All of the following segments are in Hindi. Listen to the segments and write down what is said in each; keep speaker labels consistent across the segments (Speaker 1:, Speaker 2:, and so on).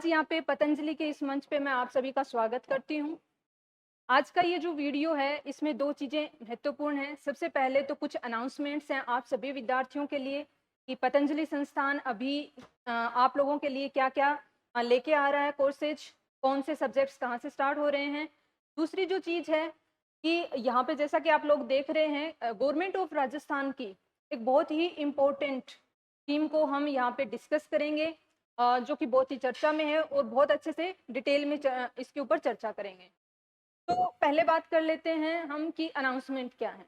Speaker 1: आज यहाँ पे पतंजलि के इस मंच पे मैं आप सभी का स्वागत करती हूँ। आज का ये जो वीडियो है इसमें 2 चीज़ें महत्वपूर्ण हैं। सबसे पहले तो कुछ अनाउंसमेंट्स हैं आप सभी विद्यार्थियों के लिए कि पतंजलि संस्थान अभी आप लोगों के लिए क्या-क्या लेके आ रहा है कोर्सेज, कौन से सब्जेक्ट्स कहाँ से स्टार्ट हो रहे हैं। दूसरी जो चीज़ है कि यहाँ पे जैसा कि आप लोग देख रहे हैं गवर्नमेंट ऑफ राजस्थान की एक बहुत ही इम्पोर्टेंट थीम को हम यहाँ पे डिस्कस करेंगे जो कि बहुत ही चर्चा में है और बहुत अच्छे से डिटेल में इसके ऊपर चर्चा करेंगे। तो पहले बात कर लेते हैं हम कि अनाउंसमेंट क्या है।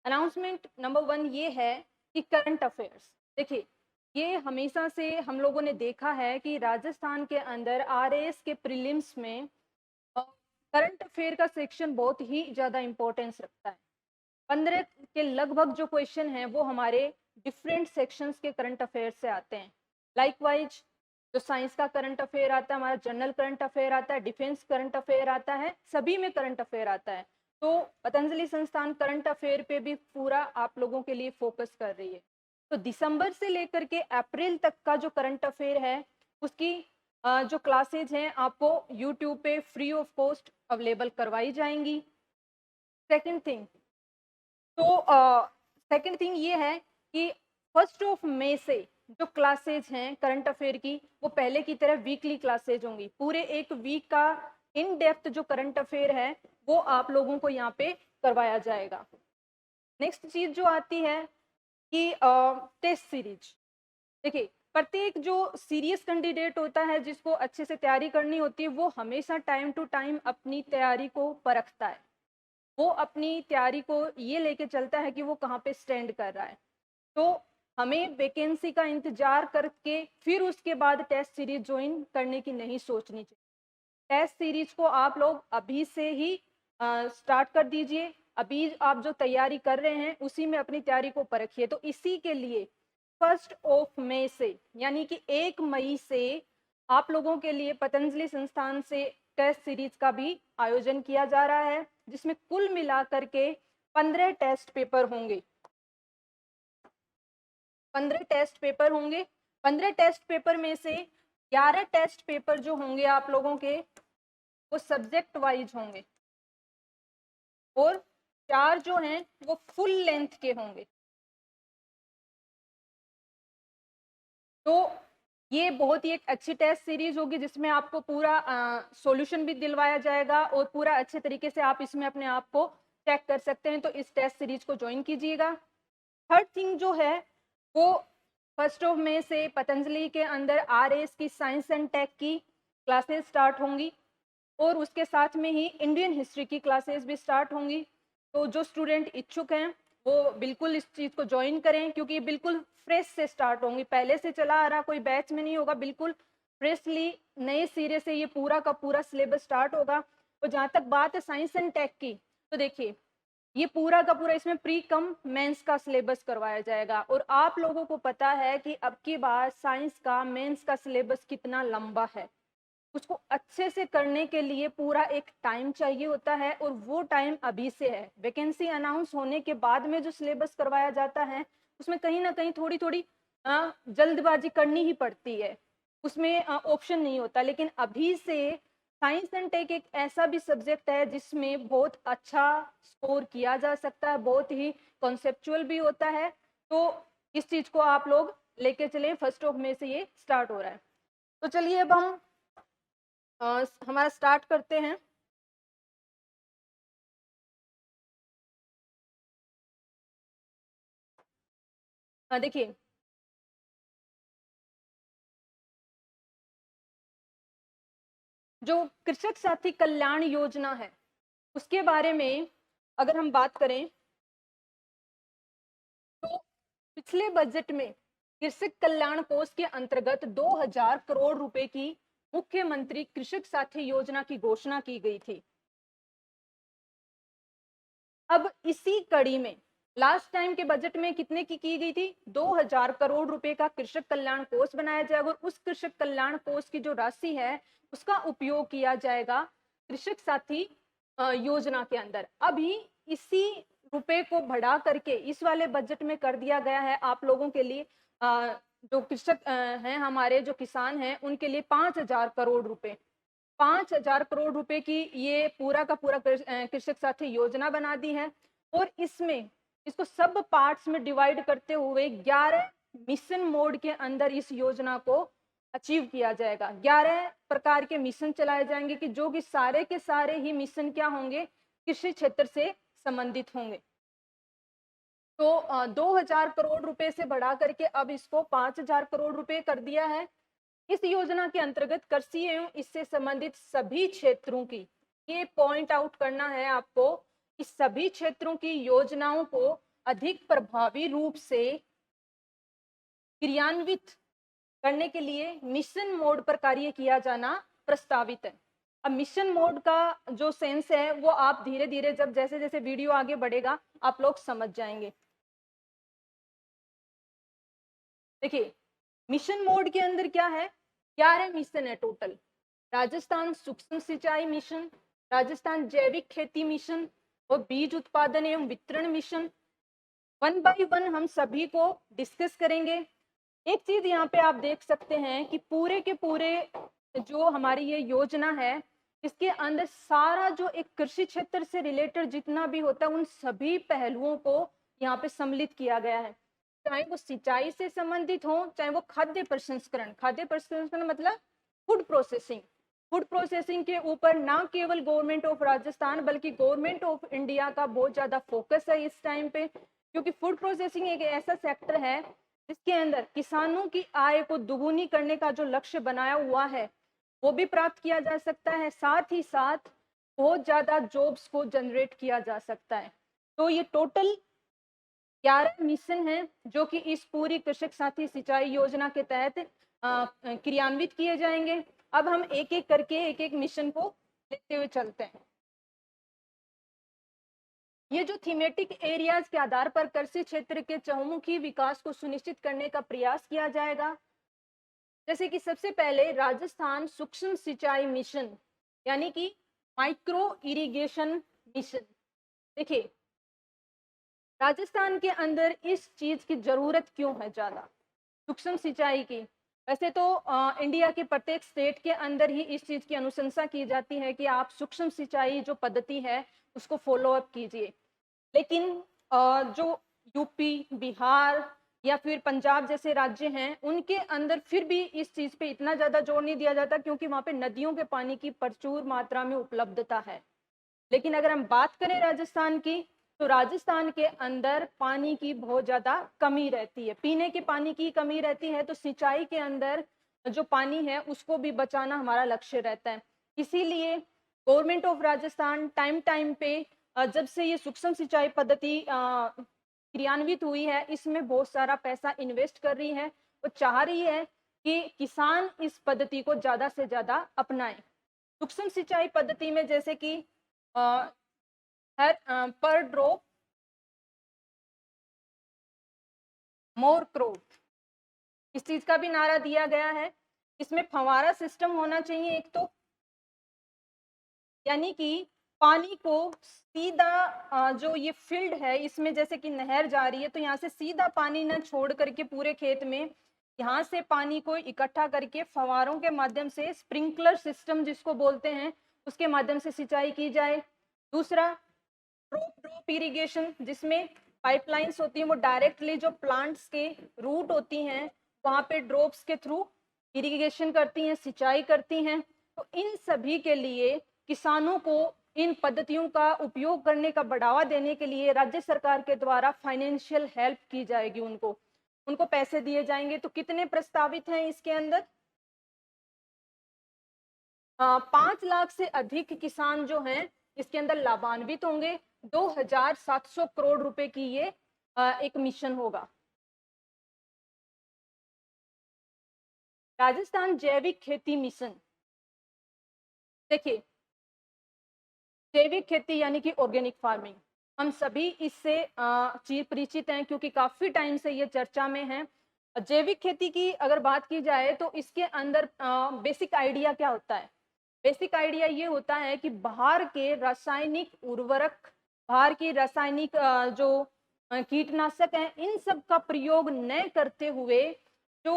Speaker 1: अनाउंसमेंट नंबर 1 ये है कि करंट अफेयर्स। देखिए, ये हमेशा से हम लोगों ने देखा है कि राजस्थान के अंदर आरएएस के प्रीलिम्स में करंट अफेयर का सेक्शन बहुत ही ज़्यादा इम्पोर्टेंस रखता है। 15 के लगभग जो क्वेश्चन हैं वो हमारे डिफरेंट सेक्शंस के करंट अफेयर से आते हैं। लाइकवाइज जो साइंस का करंट अफेयर आता है, हमारा जनरल करंट अफेयर आता है, डिफेंस करंट अफेयर आता है, सभी में करंट अफेयर आता है। तो पतंजलि संस्थान करंट अफेयर पे भी पूरा आप लोगों के लिए फोकस कर रही है। तो दिसंबर से लेकर के अप्रैल तक का जो करंट अफेयर है उसकी जो क्लासेज हैं आपको यूट्यूब पे फ्री ऑफ कॉस्ट अवेलेबल करवाई जाएंगी। सेकेंड थिंग सेकंड थिंग ये है कि 1 मई से जो क्लासेज हैं करंट अफेयर की वो पहले की तरह वीकली क्लासेज होंगी। पूरे एक वीक का इन डेप्थ जो करंट अफेयर है वो आप लोगों को यहाँ पे करवाया जाएगा। नेक्स्ट चीज जो आती है कि टेस्ट सीरीज। देखिए, प्रत्येक जो सीरियस कैंडिडेट होता है जिसको अच्छे से तैयारी करनी होती है वो हमेशा टाइम टू टाइम अपनी तैयारी को परखता है। वो अपनी तैयारी को ये लेके चलता है कि वो कहाँ पे स्टैंड कर रहा है। तो हमें वैकेंसी का इंतजार करके फिर उसके बाद टेस्ट सीरीज ज्वाइन करने की नहीं सोचनी चाहिए। टेस्ट सीरीज को आप लोग अभी से ही स्टार्ट कर दीजिए। अभी आप जो तैयारी कर रहे हैं उसी में अपनी तैयारी को परखिए। तो इसी के लिए 1 मई से यानी कि 1 मई से आप लोगों के लिए पतंजलि संस्थान से टेस्ट सीरीज का भी आयोजन किया जा रहा है जिसमें कुल मिलाकर के 15 टेस्ट पेपर होंगे। 15 टेस्ट पेपर होंगे। 15 टेस्ट पेपर में से 11 टेस्ट पेपर जो होंगे आप लोगों के वो सब्जेक्ट वाइज होंगे और 4 जो हैं वो फुल लेंथ के होंगे। तो ये बहुत ही एक अच्छी टेस्ट सीरीज होगी जिसमें आपको पूरा सॉल्यूशन भी दिलवाया जाएगा और पूरा अच्छे तरीके से आप इसमें अपने आप को चेक कर सकते हैं। तो इस टेस्ट सीरीज को ज्वाइन कीजिएगा। थर्ड थिंग जो है वो 1 मई से पतंजलि के अंदर आरएएस की साइंस एंड टेक की क्लासेस स्टार्ट होंगी और उसके साथ में ही इंडियन हिस्ट्री की क्लासेस भी स्टार्ट होंगी। तो जो स्टूडेंट इच्छुक हैं वो बिल्कुल इस चीज़ को ज्वाइन करें क्योंकि ये बिल्कुल फ्रेश से स्टार्ट होंगी। पहले से चला आ रहा कोई बैच में नहीं होगा, बिल्कुल फ्रेशली नए सिरे से ये पूरा का पूरा सिलेबस स्टार्ट होगा। और जहाँ तक बात है साइंस एंड टेक की, तो देखिए ये पूरा का पूरा इसमें प्री कम मेंस का सिलेबस करवाया जाएगा और आप लोगों को पता है कि अब की बार साइंस का मेंस का सिलेबस कितना लंबा है। उसको अच्छे से करने के लिए पूरा एक टाइम चाहिए होता है और वो टाइम अभी से है। वैकेंसी अनाउंस होने के बाद में जो सिलेबस करवाया जाता है उसमें कहीं ना कहीं थोड़ी थोड़ी जल्दबाजी करनी ही पड़ती है, उसमें ऑप्शन नहीं होता। लेकिन अभी से साइंस एंड टेक एक ऐसा भी सब्जेक्ट है जिसमें बहुत अच्छा स्कोर किया जा सकता है, बहुत ही कॉन्सेप्चुअल भी होता है। तो इस चीज को आप लोग लेके चले। 1 मई से ये स्टार्ट हो रहा है। तो चलिए अब हम हमारा स्टार्ट करते हैं। देखिए, जो कृषक साथी कल्याण योजना है उसके बारे में अगर हम बात करें तो पिछले बजट में कृषक कल्याण कोष के अंतर्गत 2000 करोड़ रुपए की मुख्यमंत्री कृषक साथी योजना की घोषणा की गई थी। अब इसी कड़ी में लास्ट टाइम के बजट में कितने की गई थी? 2000 करोड़ रुपए का कृषक कल्याण कोष बनाया जाएगा और उस कृषक कल्याण कोष की जो राशि है उसका उपयोग किया जाएगा कृषक साथी योजना के अंदर। अभी इसी रुपए को बढ़ा करके इस वाले बजट में कर दिया गया है आप लोगों के लिए जो कृषक हैं, हमारे जो किसान हैं, उनके लिए 5,000 करोड़ रुपए, 5,000 करोड़ रुपए की ये पूरा का पूरा कृषक साथी योजना बना दी है। और इसमें इसको सब पार्ट्स में डिवाइड करते हुए 11 मिशन मोड के अंदर इस योजना को अचीव किया जाएगा। 11 प्रकार के मिशन चलाए जाएंगे कि जो कि सारे के सारे ही मिशन क्या होंगे, कृषि क्षेत्र से संबंधित होंगे। तो 2,000 करोड़ रुपए से बढ़ा करके अब इसको 5,000 करोड़ रुपए कर दिया है। इस योजना के अंतर्गत कृषि एवं इससे संबंधित सभी क्षेत्रों की, ये पॉइंट आउट करना है आपको, इस सभी क्षेत्रों की योजनाओं को अधिक प्रभावी रूप से क्रियान्वित करने के लिए मिशन मोड पर कार्य किया जाना प्रस्तावित है। अब मिशन मोड का जो सेंस है वो आप धीरे धीरे जब जैसे जैसे वीडियो आगे बढ़ेगा आप लोग समझ जाएंगे। देखिए, मिशन मोड के अंदर क्या है, 11 मिशन है टोटल। राजस्थान सूक्ष्म सिंचाई मिशन, राजस्थान जैविक खेती मिशन और बीज उत्पादन एवं वितरण मिशन। वन बाय वन हम सभी को डिस्कस करेंगे। एक चीज यहाँ पे आप देख सकते हैं कि पूरे के पूरे जो हमारी ये योजना है, इसके अंदर सारा जो एक कृषि क्षेत्र से रिलेटेड जितना भी होता है उन सभी पहलुओं को यहाँ पे सम्मिलित किया गया है। चाहे वो सिंचाई से संबंधित हो, चाहे वो खाद्य प्रसंस्करण मतलब फूड प्रोसेसिंग, फूड प्रोसेसिंग के ऊपर ना केवल गवर्नमेंट ऑफ राजस्थान बल्कि गवर्नमेंट ऑफ इंडिया का बहुत ज्यादा फोकस है इस टाइम पे, क्योंकि फूड प्रोसेसिंग एक ऐसा सेक्टर है जिसके अंदर किसानों की आय को दुगुनी करने का जो लक्ष्य बनाया हुआ है वो भी प्राप्त किया जा सकता है, साथ ही साथ बहुत ज्यादा जॉब्स को जनरेट किया जा सकता है। तो ये टोटल 11 मिशन हैं जो कि इस पूरी कृषक साथी सिंचाई योजना के तहत क्रियान्वित किए जाएंगे। अब हम एक एक करके एक एक मिशन को लेते हुए चलते हैं। ये जो थीमेटिक एरियाज के आधार पर कृषि क्षेत्र के चहुमुखी विकास को सुनिश्चित करने का प्रयास किया जाएगा। जैसे कि सबसे पहले राजस्थान सूक्ष्म सिंचाई मिशन यानी कि माइक्रो इरिगेशन मिशन। देखिए, राजस्थान के अंदर इस चीज की जरूरत क्यों है ज्यादा, सूक्ष्म सिंचाई की। वैसे तो इंडिया के प्रत्येक स्टेट के अंदर ही इस चीज की अनुशंसा की जाती है कि आप सूक्ष्म सिंचाई जो पद्धति है उसको फॉलो अप कीजिए, लेकिन जो यूपी, बिहार या फिर पंजाब जैसे राज्य हैं उनके अंदर फिर भी इस चीज पे इतना ज्यादा जोर नहीं दिया जाता क्योंकि वहां पे नदियों के पानी की प्रचुर मात्रा में उपलब्धता है। लेकिन अगर हम बात करें राजस्थान की, तो राजस्थान के अंदर पानी की बहुत ज्यादा कमी रहती है, पीने के पानी की कमी रहती है, तो सिंचाई के अंदर जो पानी है उसको भी बचाना हमारा लक्ष्य रहता है। इसीलिए government of Rajasthan time time पे जब से ये सूक्ष्म सिंचाई पद्धति क्रियान्वित हुई है इसमें बहुत सारा पैसा इन्वेस्ट कर रही है और चाह रही है कि किसान इस पद्धति को ज्यादा से ज्यादा अपनाएं। सूक्ष्म सिंचाई पद्धति में जैसे कि पर ड्रॉप मोर क्रॉप, इस चीज का भी नारा दिया गया है। इसमें फव्वारा सिस्टम होना चाहिए एक तो, यानी कि पानी को सीधा जो ये फील्ड है इसमें जैसे कि नहर जा रही है तो यहाँ से सीधा पानी न छोड़ करके पूरे खेत में यहाँ से पानी को इकट्ठा करके फव्वारों के माध्यम से, स्प्रिंकलर सिस्टम जिसको बोलते हैं, उसके माध्यम से सिंचाई की जाए। दूसरा ड्रॉप इरिगेशन, जिसमें पाइपलाइंस होती हैं वो डायरेक्टली जो प्लांट्स के रूट होती हैं वहां पे ड्रॉप्स के थ्रू इरिगेशन करती हैं, सिंचाई करती हैं। तो इन सभी के लिए किसानों को इन पद्धतियों का उपयोग करने का बढ़ावा देने के लिए राज्य सरकार के द्वारा फाइनेंशियल हेल्प की जाएगी, उनको पैसे दिए जाएंगे। तो कितने प्रस्तावित हैं इसके अंदर, 5 लाख से अधिक किसान जो हैं इसके अंदर लाभान्वित होंगे। 2,700 करोड़ रुपए की ये एक मिशन होगा। राजस्थान जैविक खेती मिशन, देखिए जैविक खेती यानी कि ऑर्गेनिक फार्मिंग, हम सभी इससे परिचित हैं क्योंकि काफी टाइम से ये चर्चा में है। जैविक खेती की अगर बात की जाए तो इसके अंदर बेसिक आइडिया क्या होता है, बेसिक आइडिया ये होता है कि बाहर के रासायनिक उर्वरक, बाहर की रासायनिक जो कीटनाशक हैं इन सब का प्रयोग न करते हुए जो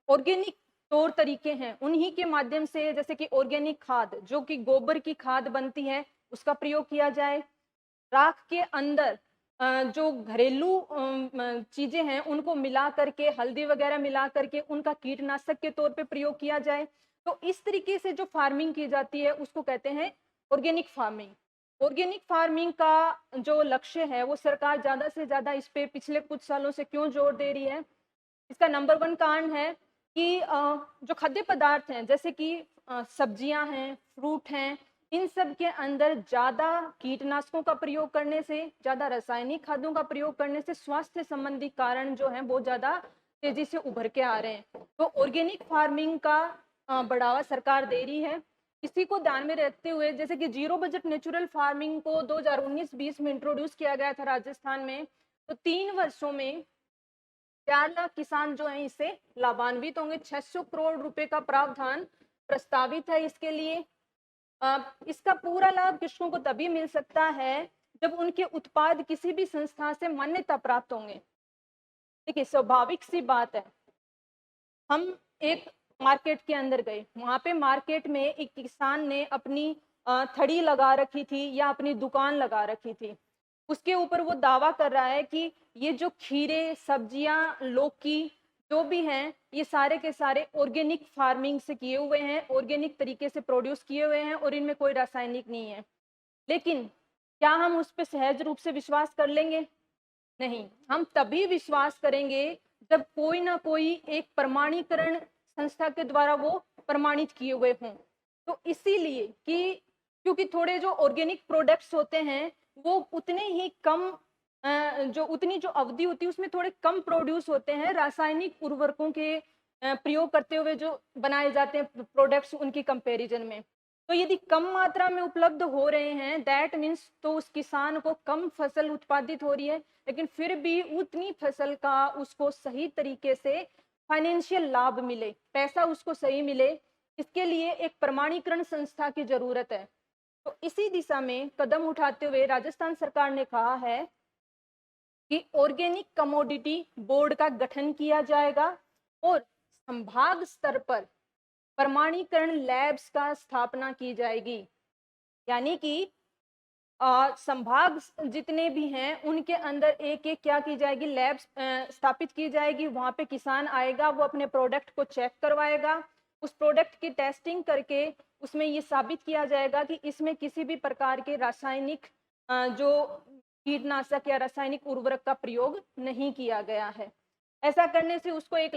Speaker 1: ऑर्गेनिक तौर तरीके हैं उन्हीं के माध्यम से, जैसे कि ऑर्गेनिक खाद जो कि गोबर की खाद बनती है उसका प्रयोग किया जाए। राख के अंदर जो घरेलू चीजें हैं उनको मिला करके, हल्दी वगैरह मिला करके उनका कीटनाशक के तौर पे प्रयोग किया जाए। तो इस तरीके से जो फार्मिंग की जाती है उसको कहते हैं ऑर्गेनिक फार्मिंग। ऑर्गेनिक फार्मिंग का जो लक्ष्य है वो सरकार ज्यादा से ज्यादा इस पे पिछले कुछ सालों से क्यों जोर दे रही है, इसका नंबर वन कारण है कि जो खाद्य पदार्थ हैं जैसे कि सब्जियां हैं, फ्रूट हैं, इन सब के अंदर ज़्यादा कीटनाशकों का प्रयोग करने से, ज़्यादा रासायनिक खादों का प्रयोग करने से स्वास्थ्य संबंधी कारण जो हैं वो ज़्यादा तेजी से उभर के आ रहे हैं। तो ऑर्गेनिक फार्मिंग का बढ़ावा सरकार दे रही है। इसी को ध्यान में रखते हुए जैसे कि जीरो बजट नेचुरल फार्मिंग को 2019-20 में इंट्रोड्यूस किया गया था राजस्थान में, तो 3 वर्षों में 4 लाख किसान जो हैं इससे लाभान्वित होंगे। 600 करोड़ रुपए का प्रावधान प्रस्तावित है इसके लिए। इसका पूरा लाभ कृषकों को तभी मिल सकता है जब उनके उत्पाद किसी भी संस्था से मान्यता प्राप्त होंगे। देखिए, स्वाभाविक सी बात है, हम एक मार्केट के अंदर गए, वहां पे मार्केट में एक किसान ने अपनी थड़ी लगा रखी थी या अपनी दुकान लगा रखी थी। उसके ऊपर वो दावा कर रहा है कि ये जो खीरे, सब्जियां, लौकी जो भी हैं ये सारे के सारे ऑर्गेनिक फार्मिंग से किए हुए हैं, ऑर्गेनिक तरीके से प्रोड्यूस किए हुए हैं और इनमें कोई रासायनिक नहीं है। लेकिन क्या हम उस पर सहज रूप से विश्वास कर लेंगे? नहीं, हम तभी विश्वास करेंगे जब कोई ना कोई एक प्रमाणीकरण संस्था के द्वारा वो प्रमाणित किए हुए हों। तो इसीलिए कि क्योंकि थोड़े जो ऑर्गेनिक प्रोडक्ट्स होते हैं वो उतने ही कम जो उतनी जो अवधि होती है उसमें थोड़े कम प्रोड्यूस होते हैं रासायनिक उर्वरकों के प्रयोग करते हुए जो बनाए जाते हैं प्रोडक्ट्स उनकी कंपैरिजन में। तो यदि कम मात्रा में उपलब्ध हो रहे हैं दैट मीन्स तो उस किसान को कम फसल उत्पादित हो रही है, लेकिन फिर भी उतनी फसल का उसको सही तरीके से फाइनेंशियल लाभ मिले, पैसा उसको सही मिले, इसके लिए एक प्रमाणीकरण संस्था की जरूरत है। तो इसी दिशा में कदम उठाते हुए राजस्थान सरकार ने कहा है कि ऑर्गेनिक कमोडिटी बोर्ड का गठन किया जाएगा और संभाग स्तर पर प्रमाणीकरण लैब्स का स्थापना की जाएगी। यानी कि संभाग जितने भी हैं उनके अंदर एक एक क्या की जाएगी, लैब स्थापित की जाएगी। वहां पे किसान आएगा, वो अपने प्रोडक्ट को चेक करवाएगा, उस प्रोडक्ट की टेस्टिंग करके उसमें ये साबित किया जाएगा कि इसमें किसी भी प्रकार के रासायनिक जो कीटनाशक या रासायनिक उर्वरक का प्रयोग नहीं किया गया है। ऐसा करने से उसको एक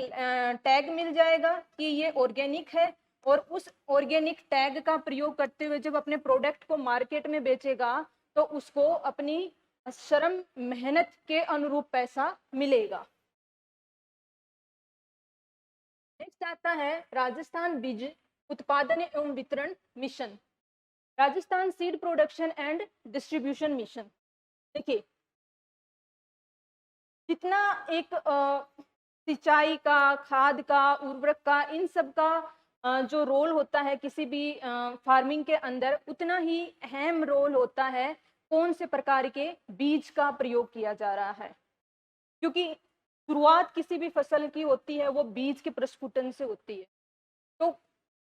Speaker 1: टैग मिल जाएगा कि ये ऑर्गेनिक है, और उस ऑर्गेनिक टैग का प्रयोग करते हुए जब अपने प्रोडक्ट को मार्केट में बेचेगा तो उसको अपनी श्रम मेहनत के अनुरूप पैसा मिलेगा। नेक्स्ट आता है राजस्थान बीज उत्पादन एवं वितरण mission, Rajasthan seed production and distribution mission. देखिए, जितना एक सिंचाई का, खाद का, उर्वरक का, इन सब का जो रोल होता है किसी भी फार्मिंग के अंदर, उतना ही अहम रोल होता है कौन से प्रकार के बीज का प्रयोग किया जा रहा है। क्योंकि शुरुआत किसी भी फसल की होती है वो बीज के प्रस्फुटन से होती है। तो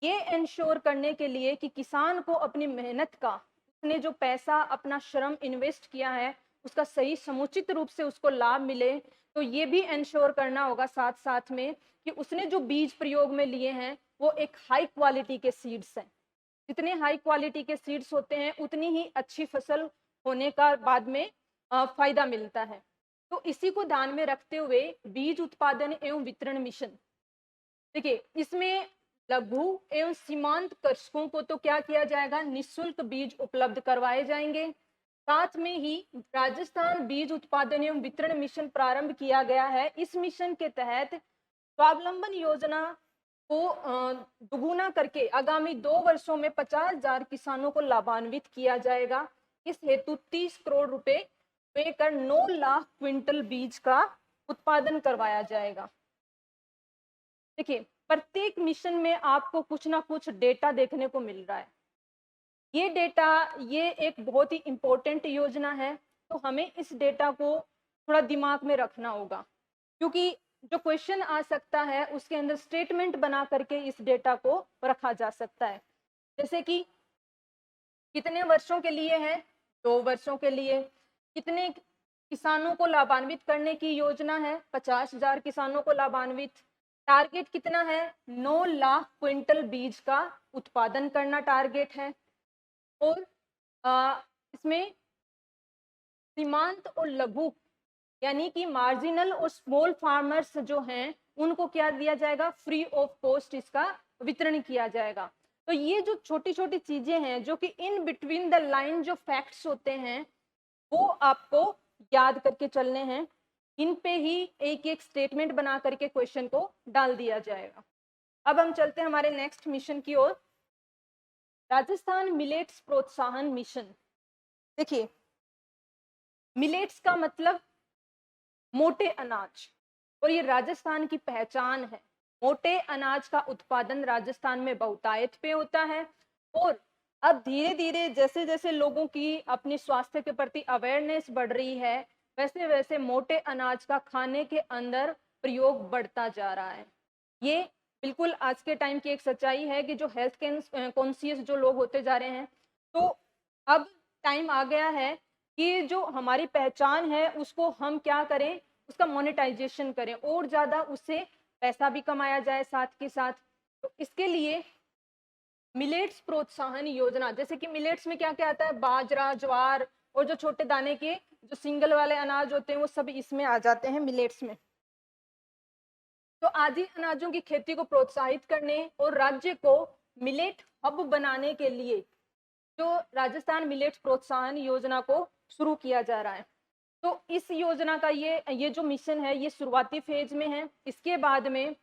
Speaker 1: ये इंश्योर करने के लिए कि किसान को अपनी मेहनत का, उसने जो पैसा अपना श्रम इन्वेस्ट किया है उसका सही समुचित रूप से उसको लाभ मिले, तो ये भी इंश्योर करना होगा साथ साथ में कि उसने जो बीज प्रयोग में लिए हैं वो एक हाई क्वालिटी के सीड्स हैं। जितने हाई क्वालिटी के सीड्स होते हैं उतनी ही अच्छी फसल होने का बाद में फायदा मिलता है। तो इसी को ध्यान में रखते हुए बीज उत्पादन एवं वितरण मिशन, देखिए इसमें लघु एवं सीमांत कृषकों को तो क्या किया जाएगा, निःशुल्क बीज उपलब्ध करवाए जाएंगे। साथ में ही राजस्थान बीज उत्पादन एवं वितरण मिशन प्रारंभ किया गया है। इस मिशन के तहत स्वावलंबन योजना को दुगुना करके आगामी 2 वर्षों में 50,000 किसानों को लाभान्वित किया जाएगा। इस हेतु 30 करोड़ रुपए पे कर 9 लाख क्विंटल बीज का उत्पादन करवाया जाएगा। देखिए, प्रत्येक मिशन में आपको कुछ ना कुछ डेटा देखने को मिल रहा है। ये डेटा, ये एक बहुत ही इंपॉर्टेंट योजना है, तो हमें इस डेटा को थोड़ा दिमाग में रखना होगा। क्योंकि जो क्वेश्चन आ सकता है उसके अंदर स्टेटमेंट बना करके इस डेटा को रखा जा सकता है। जैसे कि कितने वर्षों के लिए है, 2 वर्षों के लिए। कितने किसानों को लाभान्वित करने की योजना है, 50,000 किसानों को लाभान्वित। टारगेट कितना है, 9 लाख क्विंटल बीज का उत्पादन करना टारगेट है। और इसमें सीमांत और लघु यानी कि मार्जिनल और स्मॉल फार्मर्स जो हैं उनको क्या दिया जाएगा, फ्री ऑफ कॉस्ट इसका वितरण किया जाएगा। तो ये जो छोटी छोटी चीजें हैं जो कि इन बिटवीन द लाइन जो फैक्ट्स होते हैं वो आपको याद करके चलने हैं। इन पे ही एक एक स्टेटमेंट बना करके क्वेश्चन को डाल दिया जाएगा। अब हम चलते हैं हमारे नेक्स्ट मिशन की ओर, राजस्थान मिलेट्स प्रोत्साहन मिशन। देखिए, मिलेट्स का मतलब मोटे अनाज, और ये राजस्थान की पहचान है। मोटे अनाज का उत्पादन राजस्थान में बहुतायत पे होता है। और अब धीरे धीरे जैसे जैसे लोगों की अपनी स्वास्थ्य के प्रति अवेयरनेस बढ़ रही है वैसे वैसे मोटे अनाज का खाने के अंदर प्रयोग बढ़ता जा रहा है। ये बिल्कुल आज के टाइम की एक सच्चाई है कि जो हेल्थ कॉन्शियस जो लोग होते जा रहे हैं, तो अब टाइम आ गया है कि जो हमारी पहचान है उसको हम क्या करें, उसका मोनेटाइजेशन करें और ज़्यादा उससे पैसा भी कमाया जाए साथ के साथ। तो इसके लिए मिलेट्स प्रोत्साहन योजना, जैसे कि मिलेट्स में क्या क्या आता है, बाजरा, ज्वार और जो छोटे दाने के जो सिंगल वाले अनाज होते हैं वो सब इसमें आ जाते हैं मिलेट्स में। तो आदि अनाजों की खेती को प्रोत्साहित करने और राज्य को मिलेट हब बनाने के लिए जो राजस्थान मिलेट्स प्रोत्साहन योजना को शुरू किया जा रहा है। तो इस योजना का ये जो मिशन है ये शुरुआती फेज में है। इसके बाद में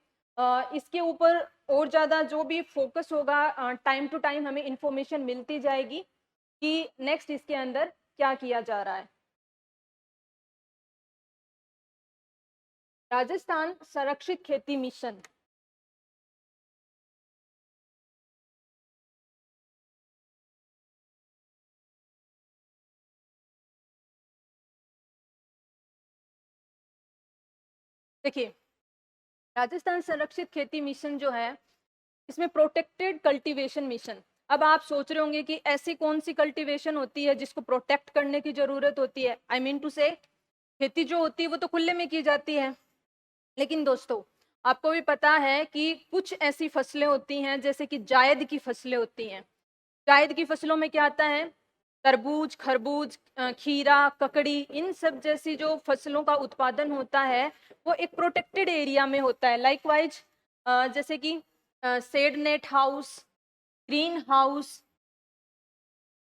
Speaker 1: इसके ऊपर और ज़्यादा जो भी फोकस होगा, टाइम टू टाइम हमें इंफॉर्मेशन मिलती जाएगी कि नेक्स्ट इसके अंदर क्या किया जा रहा है। राजस्थान संरक्षित खेती मिशन, देखिए राजस्थान संरक्षित खेती मिशन जो है इसमें प्रोटेक्टेड कल्टीवेशन मिशन। अब आप सोच रहे होंगे कि ऐसी कौन सी कल्टीवेशन होती है जिसको प्रोटेक्ट करने की जरूरत होती है। आई मीन टू से खेती जो होती है वो तो खुले में की जाती है, लेकिन दोस्तों आपको भी पता है कि कुछ ऐसी फसलें होती हैं जैसे कि जायद की फसलें होती हैं। जायद की फसलों में क्या आता है, तरबूज, खरबूज, खीरा, ककड़ी, इन सब जैसी जो फसलों का उत्पादन होता है वो एक प्रोटेक्टेड एरिया में होता है। लाइकवाइज जैसे कि shade net house, greenhouse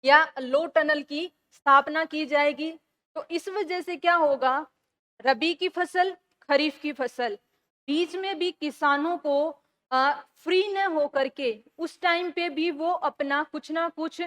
Speaker 1: या लो टनल की स्थापना की जाएगी। तो इस वजह से क्या होगा, रबी की फसल, खरीफ की फसल, बीच में भी किसानों को फ्री न हो करके उस टाइम पे भी वो अपना कुछ ना कुछ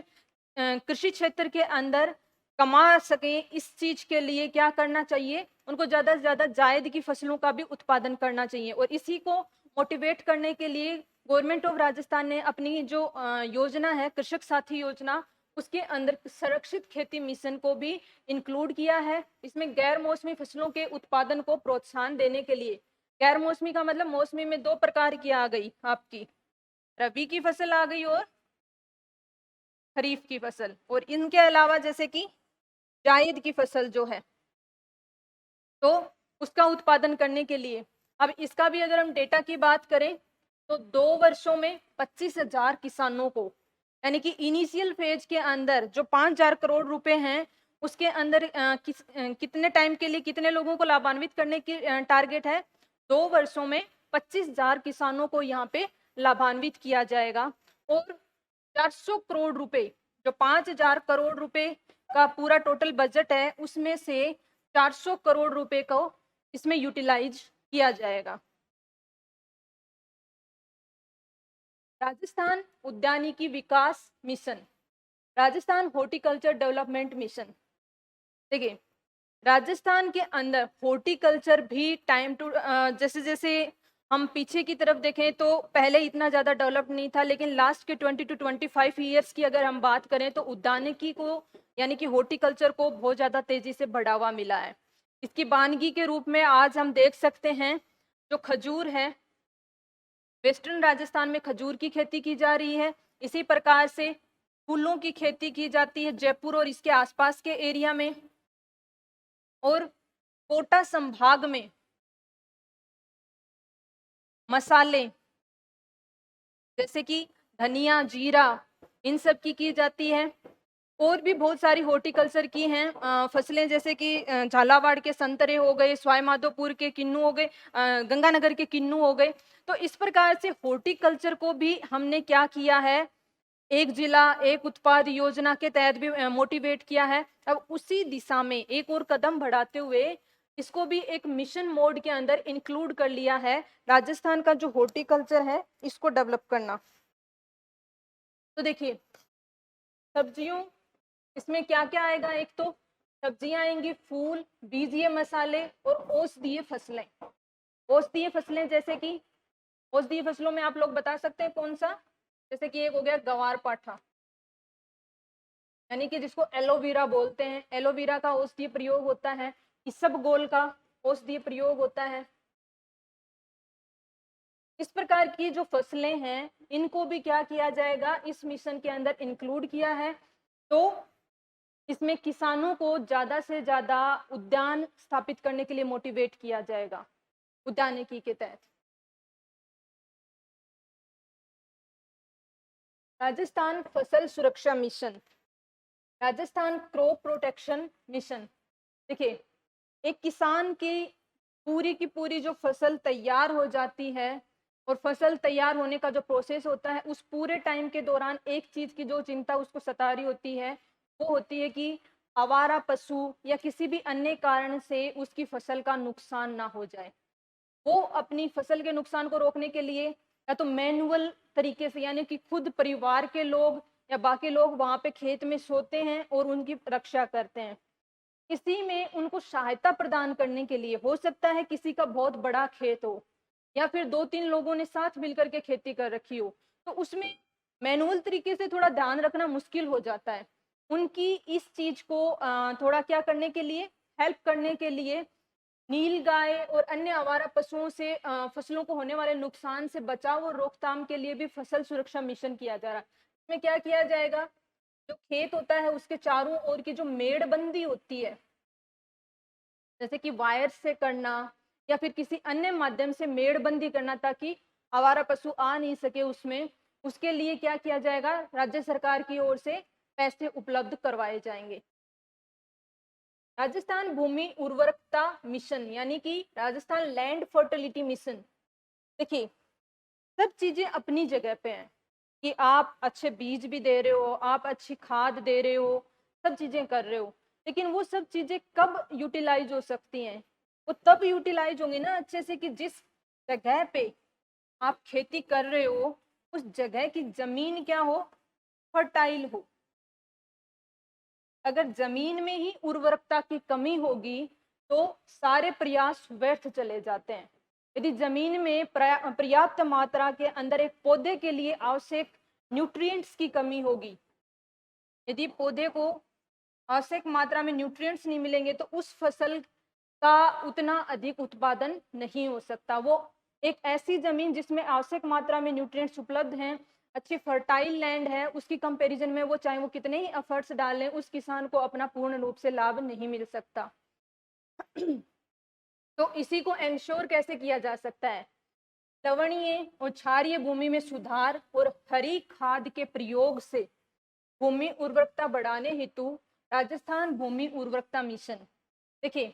Speaker 1: कृषि क्षेत्र के अंदर कमा सके। इस चीज के लिए क्या करना चाहिए, उनको ज्यादा से ज्यादा जायद की फसलों का भी उत्पादन करना चाहिए। और इसी को मोटिवेट करने के लिए गवर्नमेंट ऑफ राजस्थान ने अपनी जो योजना है कृषक साथी योजना, उसके अंदर संरक्षित खेती मिशन को भी इंक्लूड किया है। इसमें गैर मौसमी फसलों के उत्पादन को प्रोत्साहन देने के लिए, गैर मौसमी का मतलब मौसमी में दो प्रकार की आ गई, आपकी रबी की फसल आ गई और खरीफ की फसल, और इनके अलावा जैसे कि जायद की फसल जो है तो उसका उत्पादन करने के लिए। अब इसका भी अगर हम डेटा की बात करें तो 2 वर्षों में 25,000 किसानों को, यानी कि इनिशियल फेज के अंदर जो 5,000 करोड़ रुपए हैं उसके अंदर कितने टाइम के लिए कितने लोगों को लाभान्वित करने की टारगेट है, 2 वर्षों में 25,000 किसानों को यहाँ पे लाभान्वित किया जाएगा। और 400 करोड़ रुपए, जो 5,000 करोड़ रुपए का पूरा टोटल बजट है उसमें से 400 करोड़ रुपए को इसमें यूटिलाइज किया जाएगा। राजस्थान उद्यानिकी विकास mission, Rajasthan horticulture development mission. देखिए राजस्थान के अंदर हॉर्टिकल्चर भी टाइम टू जैसे जैसे हम पीछे की तरफ देखें तो पहले इतना ज़्यादा डेवलप नहीं था, लेकिन लास्ट के 20 to 25 ईयर्स की अगर हम बात करें तो उद्यानिकी को यानी कि हॉर्टिकल्चर को बहुत ज़्यादा तेजी से बढ़ावा मिला है। इसकी वानगी के रूप में आज हम देख सकते हैं जो खजूर है, वेस्टर्न राजस्थान में खजूर की खेती की जा रही है। इसी प्रकार से फूलों की खेती की जाती है जयपुर और इसके आसपास के एरिया में। और कोटा संभाग में मसाले जैसे कि धनिया, जीरा, इन सब की जाती है। और भी बहुत सारी हॉर्टिकल्चर की हैं फसलें, जैसे कि झालावाड़ के संतरे हो गए, सवाई माधोपुर के किन्नू हो गए, गंगानगर के किन्नू हो गए। तो इस प्रकार से हॉर्टिकल्चर को भी हमने क्या किया है, एक जिला एक उत्पाद योजना के तहत भी मोटिवेट किया है। अब उसी दिशा में एक और कदम बढ़ाते हुए इसको भी एक मिशन मोड के अंदर इंक्लूड कर लिया है, राजस्थान का जो हॉर्टिकल्चर है इसको डेवलप करना। तो देखिए सब्जियों, इसमें क्या क्या आएगा, एक तो सब्जियां आएंगी, फूल, बीजीय मसाले और औषधीय फसलें। औषधीय फसलें जैसे कि औषधीय फसलों में आप लोग बता सकते हैं कौन सा, जैसे कि एक हो गया गवार पाठा, यानी कि जिसको एलोवेरा बोलते हैं, एलोवेरा का औषधीय प्रयोग होता है। इसबगोल का औषधीय प्रयोग होता है। इस प्रकार की जो फसलें हैं इनको भी क्या किया जाएगा, इस मिशन के अंदर इंक्लूड किया है। तो इसमें किसानों को ज्यादा से ज्यादा उद्यान स्थापित करने के लिए मोटिवेट किया जाएगा उद्यानिकी के तहत। राजस्थान फसल सुरक्षा mission, Rajasthan crop protection mission. देखिए एक किसान की पूरी जो फसल तैयार हो जाती है और फसल तैयार होने का जो प्रोसेस होता है, उस पूरे टाइम के दौरान एक चीज की जो चिंता उसको सता रही होती है वो होती है कि आवारा पशु या किसी भी अन्य कारण से उसकी फसल का नुकसान ना हो जाए। वो अपनी फसल के नुकसान को रोकने के लिए या तो मैनुअल तरीके से, यानी कि खुद परिवार के लोग या बाकी लोग वहां पे खेत में सोते हैं और उनकी रक्षा करते हैं। इसी में उनको सहायता प्रदान करने के लिए, हो सकता है किसी का बहुत बड़ा खेत हो या फिर 2-3 लोगों ने साथ मिलकर के खेती कर रखी हो, तो उसमें मैनुअल तरीके से थोड़ा ध्यान रखना मुश्किल हो जाता है। उनकी इस चीज को थोड़ा क्या करने के लिए, हेल्प करने के लिए नील गाय और अन्य आवारा पशुओं से फसलों को होने वाले नुकसान से बचाव और रोकथाम के लिए भी फसल सुरक्षा मिशन किया जा रहा है। इसमें क्या किया जाएगा, जो खेत होता है उसके चारों ओर की जो मेड़बंदी होती है, जैसे कि वायर से करना या फिर किसी अन्य माध्यम से मेड़बंदी करना ताकि आवारा पशु आ नहीं सके उसमें, उसके लिए क्या किया जाएगा, राज्य सरकार की ओर से पैसे उपलब्ध करवाए जाएंगे। राजस्थान भूमि उर्वरकता मिशन, यानी कि राजस्थान लैंड फर्टिलिटी मिशन। देखिए सब चीजें अपनी जगह पे हैं कि आप अच्छे बीज भी दे रहे हो, आप अच्छी खाद दे रहे हो, सब चीजें कर रहे हो, लेकिन वो सब चीजें कब यूटिलाइज हो सकती हैं, वो तब यूटिलाइज होंगी ना अच्छे से कि जिस जगह पे आप खेती कर रहे हो उस जगह की जमीन क्या हो, फर्टाइल हो। अगर जमीन में ही उर्वरकता की कमी होगी तो सारे प्रयास व्यर्थ चले जाते हैं। यदि जमीन में पर्याप्त मात्रा के अंदर एक पौधे के लिए आवश्यक न्यूट्रिएंट्स की कमी होगी, यदि पौधे को आवश्यक मात्रा में न्यूट्रिएंट्स नहीं मिलेंगे तो उस फसल का उतना अधिक उत्पादन नहीं हो सकता। वो एक ऐसी जमीन जिसमें आवश्यक मात्रा में न्यूट्रिएंट्स उपलब्ध हैं, अच्छी फर्टाइल लैंड है, उसकी कंपैरिजन में वो चाहे वो कितने ही एफर्ट्स डालें उस किसान को अपना पूर्ण रूप से लाभ नहीं मिल सकता। तो इसी को इंश्योर कैसे किया जा सकता है, लवणीय और क्षारीय भूमि में सुधार और हरी खाद के प्रयोग से भूमि उर्वरकता बढ़ाने हेतु राजस्थान भूमि उर्वरकता मिशन। देखिए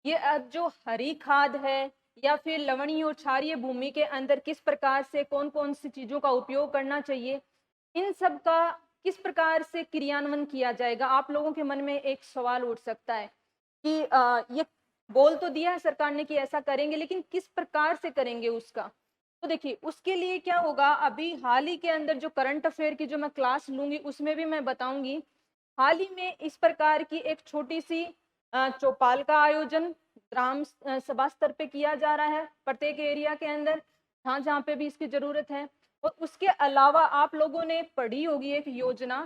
Speaker 1: ये अब जो हरी खाद है या फिर लवणीय और क्षारीय भूमि के अंदर किस प्रकार से कौन कौन सी चीजों का उपयोग करना चाहिए, इन सब का किस प्रकार से क्रियान्वयन किया जाएगा, आप लोगों के मन में एक सवाल उठ सकता है कि ये बोल तो दिया है सरकार ने कि ऐसा करेंगे, लेकिन किस प्रकार से करेंगे उसका। तो देखिए उसके लिए क्या होगा, अभी हाल ही के अंदर जो करंट अफेयर की जो मैं क्लास लूंगी उसमें भी मैं बताऊंगी। हाल ही में इस प्रकार की एक छोटी सी चौपाल का आयोजन ग्राम सभा स्तर पे किया जा रहा है प्रत्येक एरिया के अंदर, जहाँ जहाँ पे भी इसकी जरूरत है। और उसके अलावा आप लोगों ने पढ़ी होगी एक योजना,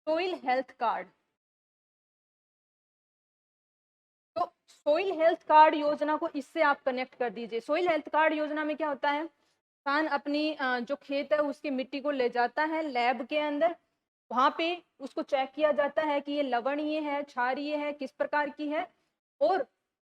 Speaker 1: सोइल हेल्थ कार्ड। तो सोइल हेल्थ कार्ड योजना को इससे आप कनेक्ट कर दीजिए। सोइल हेल्थ कार्ड योजना में क्या होता है, किसान अपनी जो खेत है उसकी मिट्टी को ले जाता है लैब के अंदर, वहाँ पे उसको चेक किया जाता है कि ये लवणीय है, क्षारीय है, किस प्रकार की है, और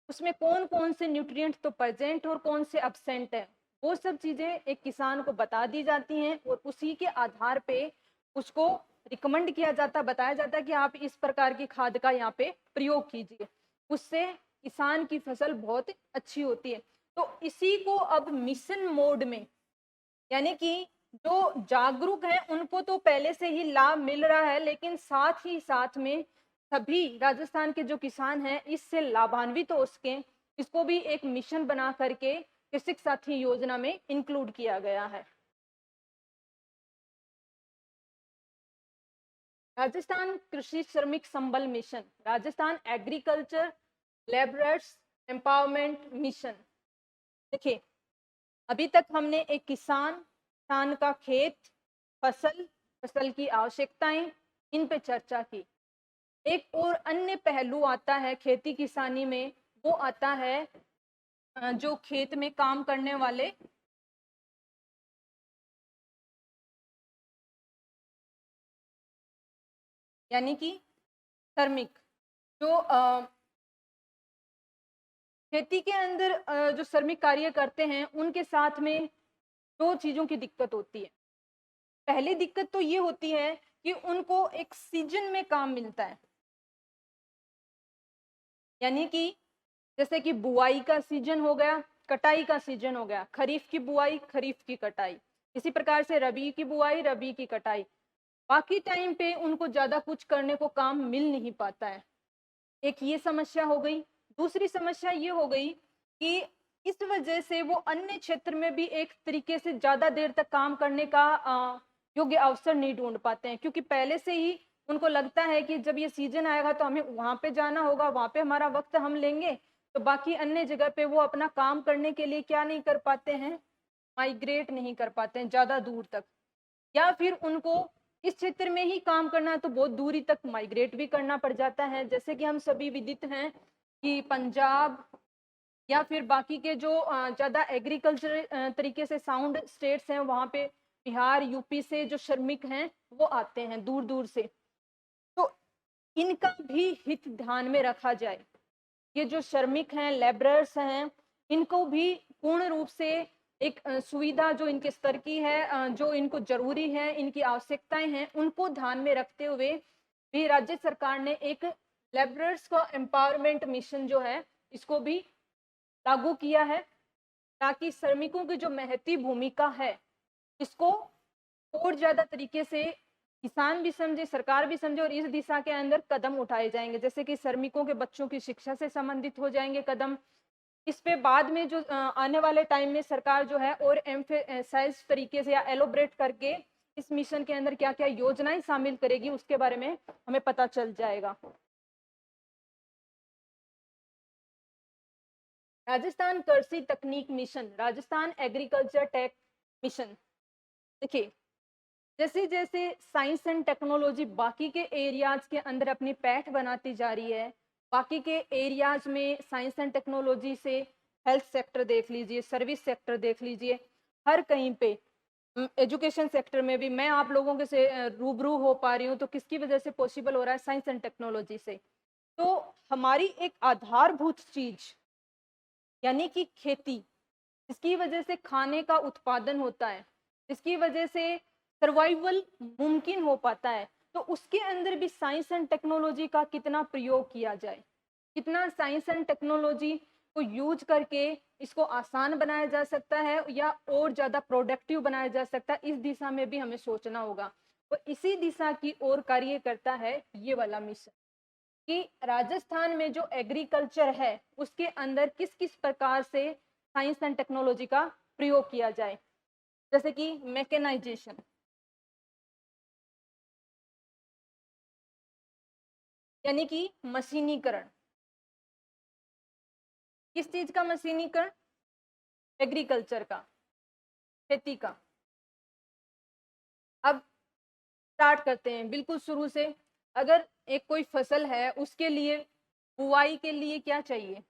Speaker 1: उसमें कौन कौन से न्यूट्रिएंट तो प्रेजेंट और कौन से अब्सेंट है, वो सब चीजें एक किसान को बता दी जाती हैं, और उसी के आधार पे उसको रिकमेंड किया जाता, बताया जाता है कि आप इस प्रकार की खाद का यहाँ पे प्रयोग कीजिए, उससे किसान की फसल बहुत अच्छी होती है। तो इसी को अब मिशन मोड में, यानी कि जो जागरूक है उनको तो पहले से ही लाभ मिल रहा है, लेकिन साथ ही साथ में सभी राजस्थान के जो किसान हैं इससे लाभान्वित हो सके, इसको भी एक मिशन बना करके कृषक साथी योजना में इंक्लूड किया गया है। राजस्थान कृषि श्रमिक संबल mission, Rajasthan agriculture labourers empowerment mission. देखिए, अभी तक हमने एक किसान का खेत, फसल, फसल की आवश्यकताएं, इन पे चर्चा की। एक और अन्य पहलू आता है खेती किसानी में, वो आता है जो खेत में काम करने वाले यानी कि श्रमिक, जो खेती के अंदर जो श्रमिक कार्य करते हैं उनके साथ में दो चीजों की दिक्कत होती है। पहली दिक्कत तो ये होती है कि उनको एक सीजन में काम मिलता है, यानी कि जैसे कि बुआई का सीजन हो गया, कटाई का सीजन हो गया, खरीफ की बुआई, खरीफ की कटाई, इसी प्रकार से रबी की बुआई, रबी की कटाई। बाकी टाइम पे उनको ज्यादा कुछ करने को काम मिल नहीं पाता है, एक ये समस्या हो गई। दूसरी समस्या ये हो गई कि इस वजह से वो अन्य क्षेत्र में भी एक तरीके से ज्यादा देर तक काम करने का योग्य अवसर नहीं ढूंढ पाते हैं, क्योंकि पहले से ही उनको लगता है कि जब ये सीजन आएगा तो हमें वहां पे जाना होगा, वहां पे हमारा वक्त हम लेंगे, तो बाकी अन्य जगह पे वो अपना काम करने के लिए क्या नहीं कर पाते हैं, माइग्रेट नहीं कर पाते हैं ज्यादा दूर तक, या फिर उनको इस क्षेत्र में ही काम करना है तो बहुत दूरी तक माइग्रेट भी करना पड़ जाता है। जैसे कि हम सभी विदित हैं कि पंजाब या फिर बाकी के जो ज्यादा एग्रीकल्चर तरीके से साउंड स्टेट्स हैं, वहां पे बिहार, यूपी से जो श्रमिक हैं वो आते हैं दूर दूर से, तो इनका भी हित ध्यान में रखा जाए। ये जो श्रमिक हैं, लेबरर्स हैं, इनको भी पूर्ण रूप से एक सुविधा जो इनके स्तर की है, जो इनको जरूरी है, इनकी आवश्यकताएं हैं, उनको ध्यान में रखते हुए भी राज्य सरकार ने एक लेबरर्स का एम्पावरमेंट मिशन जो है इसको भी लागू किया है, ताकि श्रमिकों की जो महती भूमिका है इसको और ज्यादा तरीके से किसान भी समझे, सरकार भी समझे, और इस दिशा के अंदर कदम उठाए जाएंगे, जैसे कि श्रमिकों के बच्चों की शिक्षा से संबंधित हो जाएंगे कदम। इस पे बाद में जो आने वाले टाइम में सरकार जो है और एम्फेसाइज तरीके से या एलोब्रेट करके इस मिशन के अंदर क्या क्या योजनाएं शामिल करेगी उसके बारे में हमें पता चल जाएगा। राजस्थान कृषि तकनीक mission, Rajasthan agriculture tech mission. देखिए, जैसे जैसे साइंस एंड टेक्नोलॉजी बाकी के एरियाज के अंदर अपनी पैठ बनाती जा रही है, बाकी के एरियाज में साइंस एंड टेक्नोलॉजी से हेल्थ सेक्टर देख लीजिए, सर्विस सेक्टर देख लीजिए, हर कहीं पे, एजुकेशन सेक्टर में भी मैं आप लोगों के से रूबरू हो पा रही हूँ, तो किसकी वजह से पॉसिबल हो रहा है, साइंस एंड टेक्नोलॉजी से। तो हमारी एक आधारभूत चीज यानी कि खेती, इसकी वजह से खाने का उत्पादन होता है, इसकी वजह से सर्वाइवल मुमकिन हो पाता है, तो उसके अंदर भी साइंस एंड टेक्नोलॉजी का कितना प्रयोग किया जाए, कितना साइंस एंड टेक्नोलॉजी को यूज करके इसको आसान बनाया जा सकता है या और ज्यादा प्रोडक्टिव बनाया जा सकता है, इस दिशा में भी हमें सोचना होगा। और इसी दिशा की ओर कार्य करता है ये वाला मिशन, कि राजस्थान में जो एग्रीकल्चर है उसके अंदर किस किस प्रकार से साइंस एंड टेक्नोलॉजी का प्रयोग किया जाए, जैसे कि मैकेनाइजेशन, यानी कि मशीनीकरण। किस चीज का मशीनीकरण? एग्रीकल्चर का, खेती का। अब स्टार्ट करते हैं बिल्कुल शुरू से। अगर एक कोई फसल है उसके लिए बुआई के लिए क्या चाहिए,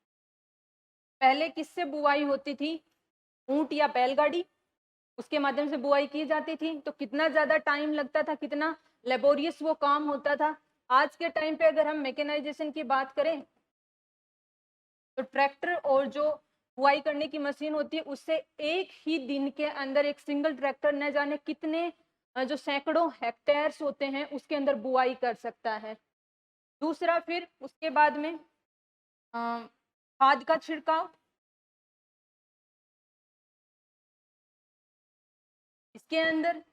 Speaker 1: पहले किससे बुआई होती थी? ऊंट या बैलगाड़ी, उसके माध्यम से बुआई की जाती थी। तो कितना ज्यादा टाइम लगता था, कितना लेबोरियस वो काम होता था। आज के टाइम पे अगर हम मैकेनाइजेशन की बात करें तो ट्रैक्टर और जो बुआई करने की मशीन होती है उससे एक ही दिन के अंदर एक सिंगल ट्रैक्टर न जाने कितने जो सैकड़ों हेक्टेयर्स होते हैं उसके अंदर बुआई कर सकता है। दूसरा, फिर उसके बाद में खाद का छिड़काव, इसके अंदर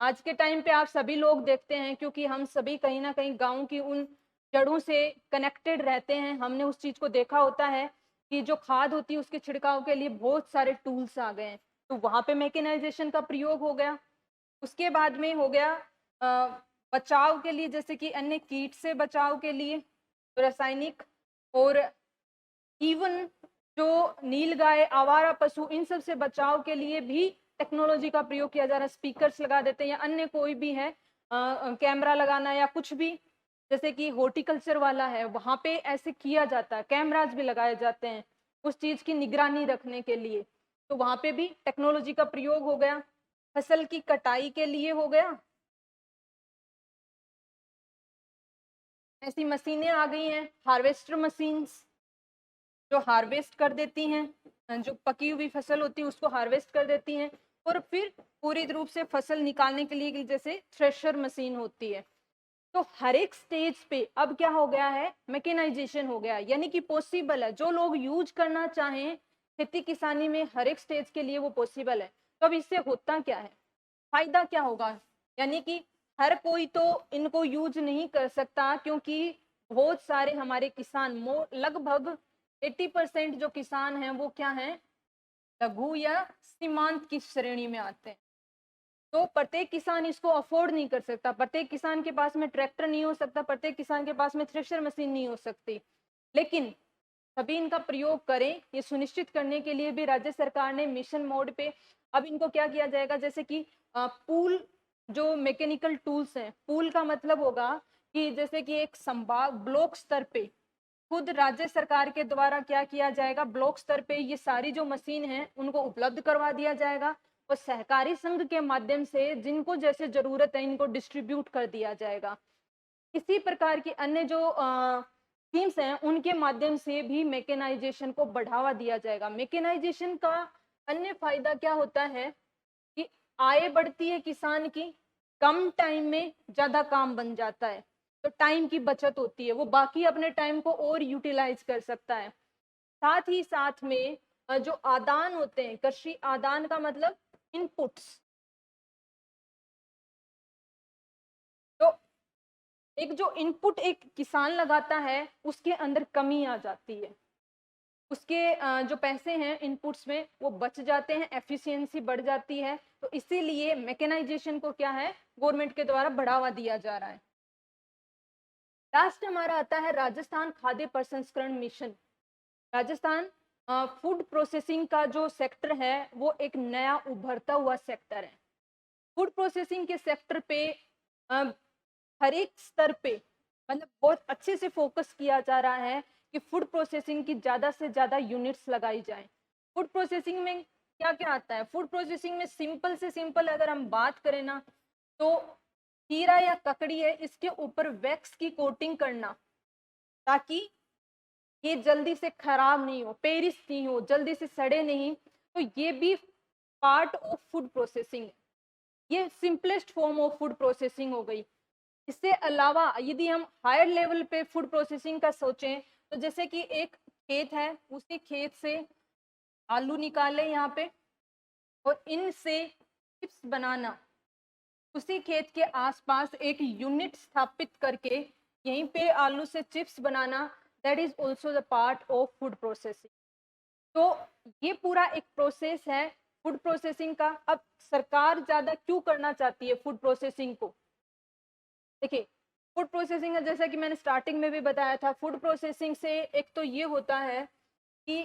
Speaker 1: आज के टाइम पे आप सभी लोग देखते हैं, क्योंकि हम सभी कहीं ना कहीं गांव की उन जड़ों से कनेक्टेड रहते हैं, हमने उस चीज को देखा होता है कि जो खाद होती है उसके छिड़काव के लिए बहुत सारे टूल्स आ गए हैं। तो वहां पे मैकेनाइजेशन का प्रयोग हो गया। उसके बाद में हो गया बचाव के लिए, जैसे कि अन्य कीट से बचाव के लिए तो रासायनिक, और इवन जो नीलगाय, आवारा पशु, इन सब से बचाव के लिए भी टेक्नोलॉजी का प्रयोग किया जा रहा है। स्पीकर्स लगा देते हैं या अन्य कोई भी है, कैमरा लगाना या कुछ भी, जैसे कि हॉर्टिकल्चर वाला है वहां पे ऐसे किया जाता है, कैमराज भी लगाए जाते हैं उस चीज की निगरानी रखने के लिए। तो वहां पे भी टेक्नोलॉजी का प्रयोग हो गया। फसल की कटाई के लिए हो गया, ऐसी मशीनें आ गई हैं, हार्वेस्टर मशीन्स जो हार्वेस्ट कर देती हैं, जो पकी हुई फसल होती है उसको हार्वेस्ट कर देती हैं, और फिर पूरी रूप से फसल निकालने के लिए जैसे थ्रेशर मशीन होती है। तो हर एक स्टेज पे अब क्या हो गया है, मैकेनाइजेशन हो गया, यानी कि पॉसिबल है, जो लोग यूज करना चाहें खेती किसानी में हर एक स्टेज के लिए वो पॉसिबल है। तो अब इससे होता क्या है, फायदा क्या होगा, यानी कि हर कोई तो इनको यूज नहीं कर सकता, क्योंकि बहुत सारे हमारे किसान, लगभग 80% जो किसान हैं वो क्या हैं, लघु या सीमांत की श्रेणी में आते हैं। तो प्रत्येक किसान इसको अफोर्ड नहीं कर सकता, प्रत्येक किसान के पास में ट्रैक्टर नहीं हो सकता, प्रत्येक किसान के पास में थ्रेशर मशीन नहीं हो सकती। लेकिन सभी इनका प्रयोग करें, ये सुनिश्चित करने के लिए भी राज्य सरकार ने मिशन मोड पे अब इनको क्या किया जाएगा, जैसे कि पूल जो मैकेनिकल टूल्स हैं, पूल का मतलब होगा कि जैसे कि एक संभाग ब्लॉक स्तर पे खुद राज्य सरकार के द्वारा क्या किया जाएगा, ब्लॉक स्तर पे ये सारी जो मशीन है उनको उपलब्ध करवा दिया जाएगा, और सहकारी संघ के माध्यम से जिनको जैसे जरूरत है इनको डिस्ट्रीब्यूट कर दिया जाएगा। इसी प्रकार की अन्य जो स्कीम्स हैं उनके माध्यम से भी मैकेनाइजेशन को बढ़ावा दिया जाएगा। मैकेनाइजेशन का अन्य फायदा क्या होता है कि आय बढ़ती है किसान की, कम टाइम में ज्यादा काम बन जाता है, तो टाइम की बचत होती है, वो बाकी अपने टाइम को और यूटिलाइज कर सकता है। साथ ही साथ में जो आदान होते हैं, कृषि आदान का मतलब इनपुट्स, तो एक जो इनपुट एक किसान लगाता है उसके अंदर कमी आ जाती है, उसके जो पैसे हैं इनपुट्स में वो बच जाते हैं, एफिशिएंसी बढ़ जाती है। तो इसीलिए मैकेनाइजेशन को क्या है, गवर्नमेंट के द्वारा बढ़ावा दिया जा रहा है। लास्ट हमारा आता है राजस्थान खाद्य प्रसंस्करण मिशन। राजस्थान फूड प्रोसेसिंग का जो सेक्टर है वो एक नया उभरता हुआ सेक्टर है। फूड प्रोसेसिंग के सेक्टर पे हर एक स्तर पे मतलब बहुत अच्छे से फोकस किया जा रहा है कि फूड प्रोसेसिंग की ज़्यादा से ज़्यादा यूनिट्स लगाई जाए। फूड प्रोसेसिंग में क्या क्या आता है, फूड प्रोसेसिंग में सिंपल से सिंपल अगर हम बात करें ना, तो हीरा या ककड़ी है इसके ऊपर वैक्स की कोटिंग करना, ताकि ये जल्दी से खराब नहीं हो, पेरिस नहीं हो, जल्दी से सड़े नहीं। तो ये भी पार्ट ऑफ फूड प्रोसेसिंग है, ये simplest form of food processing हो गई। इससे अलावा यदि हम हायर लेवल पे फूड प्रोसेसिंग का सोचें, तो जैसे कि एक खेत है, उसी खेत से आलू निकाले यहाँ पे और इनसे चिप्स बनाना, उसी खेत के आसपास एक यूनिट स्थापित करके यहीं पे आलू से chips banana, that is also the part of food processing. तो ये पूरा एक प्रोसेस है फूड प्रोसेसिंग का। अब सरकार ज्यादा क्यों करना चाहती है फूड प्रोसेसिंग को, देखिए फूड प्रोसेसिंग है जैसा कि मैंने स्टार्टिंग में भी बताया था, फूड प्रोसेसिंग से एक तो ये होता है कि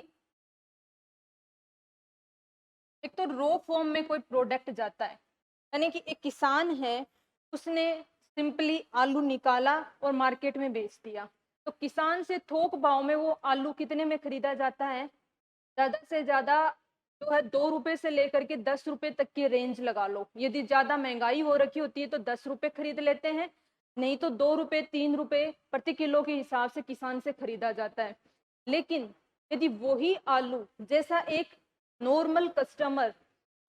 Speaker 1: एक तो रो फॉर्म में कोई प्रोडक्ट जाता है, यानी कि एक किसान है उसने सिंपली आलू निकाला और मार्केट में बेच दिया, तो किसान से थोक भाव में वो आलू कितने में खरीदा जाता है, ज़्यादा से ज़्यादा जो है 2 रुपए से लेकर के 10 रुपए तक की रेंज लगा लो। यदि ज़्यादा महँगाई हो रखी होती है तो 10 रुपए खरीद लेते हैं, नहीं तो 2 रुपए 3 रुपए प्रति किलो के हिसाब से किसान से खरीदा जाता है। लेकिन यदि वही आलू जैसा एक नॉर्मल कस्टमर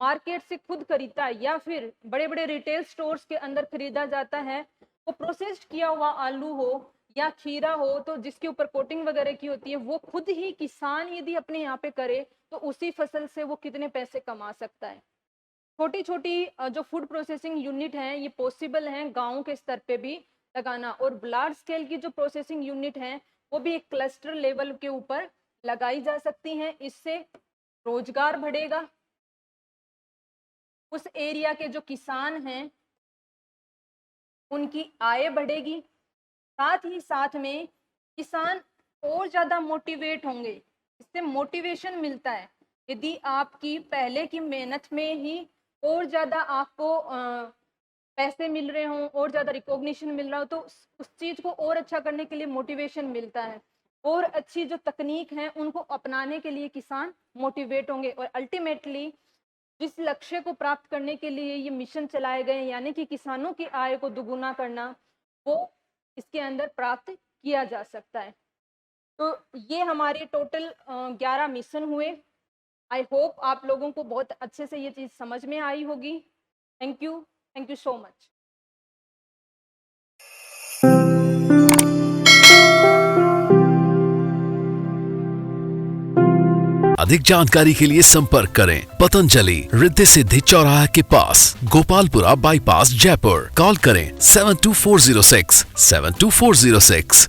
Speaker 1: मार्केट से खुद खरीदता है या फिर बड़े-बड़े रिटेल स्टोर्स के अंदर खरीदा जाता है, वो प्रोसेस्ड किया हुआ आलू हो या खीरा हो तो जिसके ऊपर कोटिंग वगैरह की होती है, वो खुद ही किसान यदि अपने यहाँ पे करे तो उसी फसल से वो कितने पैसे कमा सकता है। छोटी-छोटी जो फूड प्रोसेसिंग यूनिट हैं ये पॉसिबल हैं गाँव के स्तर पे भी लगाना, और लार्ज स्केल की जो प्रोसेसिंग यूनिट हैं वो भी एक क्लस्टर लेवल के ऊपर लगाई जा सकती हैं। इससे रोजगार बढ़ेगा, उस एरिया के जो किसान हैं उनकी आय बढ़ेगी, साथ ही साथ में किसान और ज़्यादा मोटिवेट होंगे। इससे मोटिवेशन मिलता है। यदि आपकी पहले की मेहनत में ही और ज़्यादा आपको पैसे मिल रहे हों और ज़्यादा रिकॉग्निशन मिल रहा हो तो उस चीज़ को और अच्छा करने के लिए मोटिवेशन मिलता है, और अच्छी जो तकनीक है उनको अपनाने के लिए किसान मोटिवेट होंगे, और अल्टीमेटली जिस लक्ष्य को प्राप्त करने के लिए ये मिशन चलाए गए यानी कि किसानों की आय को दुगुना करना, वो इसके अंदर प्राप्त किया जा सकता है। तो ये हमारे टोटल 11 मिशन हुए। आई होप आप लोगों को बहुत अच्छे से ये चीज़ समझ में आई होगी। Thank you so much.
Speaker 2: अधिक जानकारी के लिए संपर्क करें पतंजलि रिद्धि सिद्धि चौराहा के पास, गोपालपुरा बाईपास, जयपुर। कॉल करें 72406 72406।